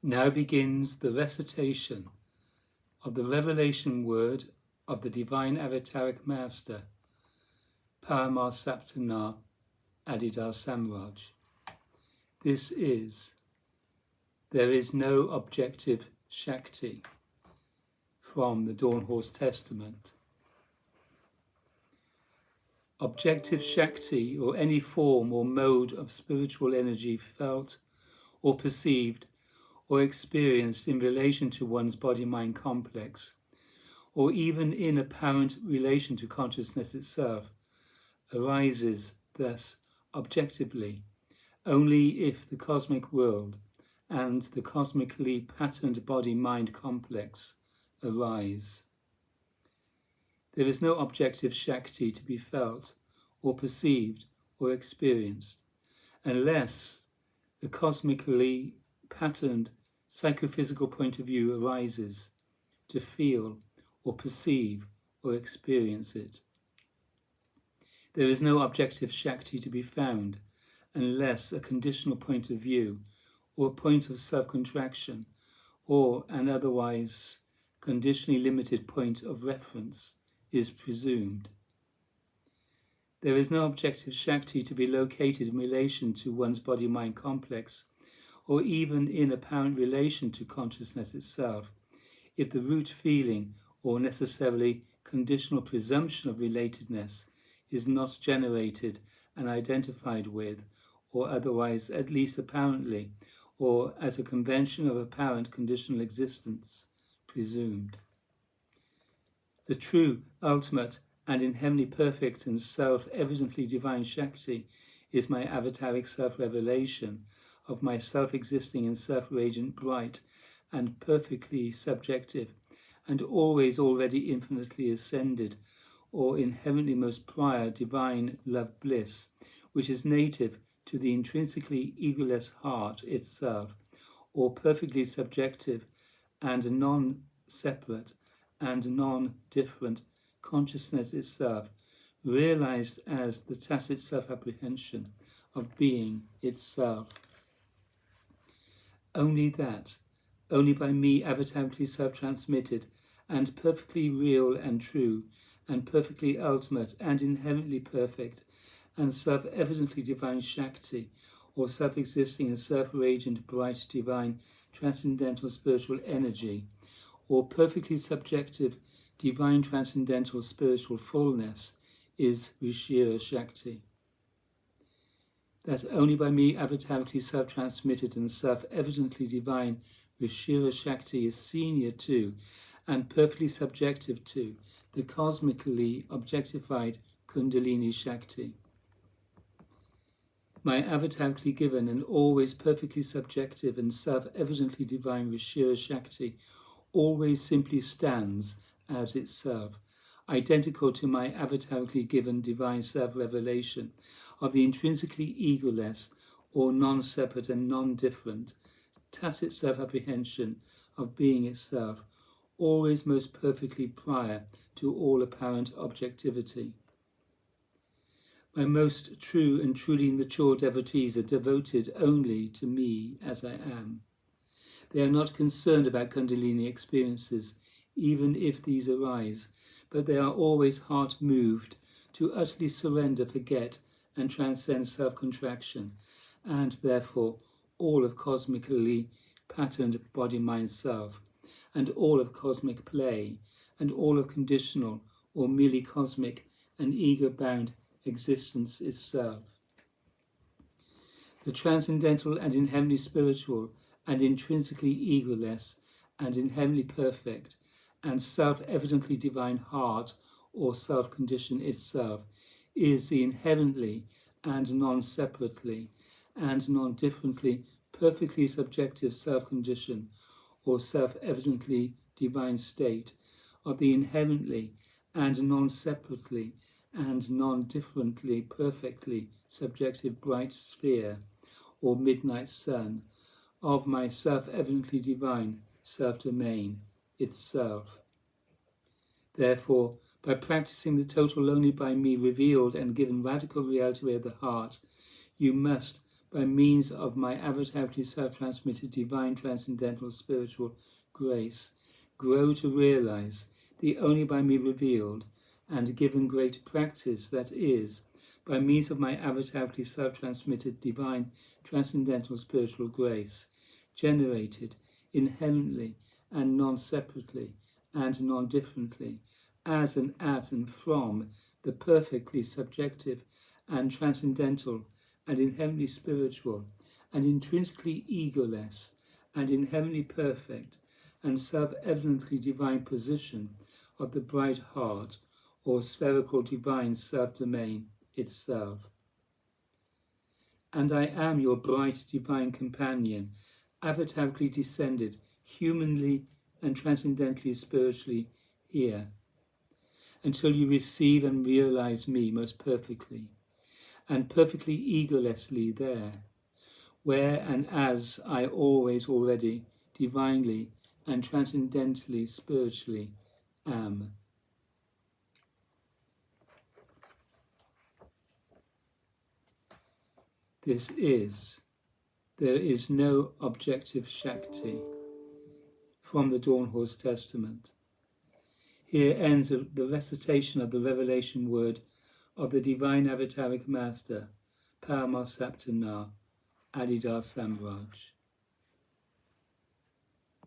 Now begins the recitation of the revelation word of the Divine Avataric Master, Paramasaptana Adidar Samraj. This is, there is no objective Shakti, from the Dawn Horse Testament. Objective Shakti, or any form or mode of spiritual energy felt or perceived or experienced in relation to one's body-mind complex, or even in apparent relation to consciousness itself, arises thus objectively only if the cosmic world and the cosmically patterned body-mind complex arise. There is no objective Shakti to be felt or perceived or experienced unless the cosmically patterned psychophysical point of view arises to feel or perceive or experience it. There is no objective Shakti to be found unless a conditional point of view or a point of self-contraction or an otherwise conditionally limited point of reference is presumed. There is no objective Shakti to be located in relation to one's body-mind complex or even in apparent relation to consciousness itself if the root feeling or necessarily conditional presumption of relatedness is not generated and identified with, or otherwise at least apparently, or as a convention of apparent conditional existence presumed. The true, ultimate, and inherently perfect and self-evidently divine Shakti is my avataric self-revelation of my self-existing and self-radiant bright and perfectly subjective and always already infinitely ascended or inherently most prior divine love bliss, which is native to the intrinsically egoless heart itself, or perfectly subjective and non-separate and non-different consciousness itself, realized as the tacit self-apprehension of being itself. Only that, only by me avatarically self-transmitted and perfectly real and true and perfectly ultimate and inherently perfect and self-evidently divine Shakti, or self-existing and self-radiant bright divine transcendental spiritual energy, or perfectly subjective divine transcendental spiritual fullness is Rishira Shakti. That only by me avatarically self-transmitted and self-evidently divine Rishira Shakti is senior to and perfectly subjective to the cosmically objectified Kundalini Shakti. My avatarically given and always perfectly subjective and self-evidently divine Rishira Shakti always simply stands as itself, identical to my avatarically given divine self-revelation of the intrinsically egoless or non-separate and non-different tacit self-apprehension of being itself, always most perfectly prior to all apparent objectivity. My most true and truly mature devotees are devoted only to me as I am. They are not concerned about Kundalini experiences, even if these arise, but they are always heart-moved to utterly surrender, forget, and transcend self-contraction, and therefore all of cosmically patterned body-mind self, and all of cosmic play, and all of conditional or merely cosmic and ego-bound existence itself. The transcendental and inherently spiritual and intrinsically egoless and inherently perfect and self-evidently divine heart or self-condition itself is the inherently and non-separately and non-differently perfectly subjective self-condition or self-evidently divine state of the inherently and non-separately and non-differently perfectly subjective bright sphere or midnight sun of my self-evidently divine self-domain itself. Therefore, by practicing the total only by me revealed and given radical reality of the heart, you must, by means of my avatarically self-transmitted divine transcendental spiritual grace, grow to realize the only by me revealed and given great practice, that is, by means of my avatarically self-transmitted divine transcendental spiritual grace, generated inherently and non-separately and non-differently, as an at and from the perfectly subjective and transcendental and inherently spiritual and intrinsically egoless and inherently perfect and self-evidently divine position of the bright heart or spherical divine self-domain itself. And I am your bright divine companion, avatarically descended, humanly and transcendentally spiritually here, until you receive and realize me most perfectly, and perfectly egolessly there, where and as I always already, divinely and transcendently spiritually am. There is no objective Shakti, from the Dawn Horse Testament. Here ends the recitation of the revelation word of the Divine Avataric Master, Paramasaptana, Adidar Samraj.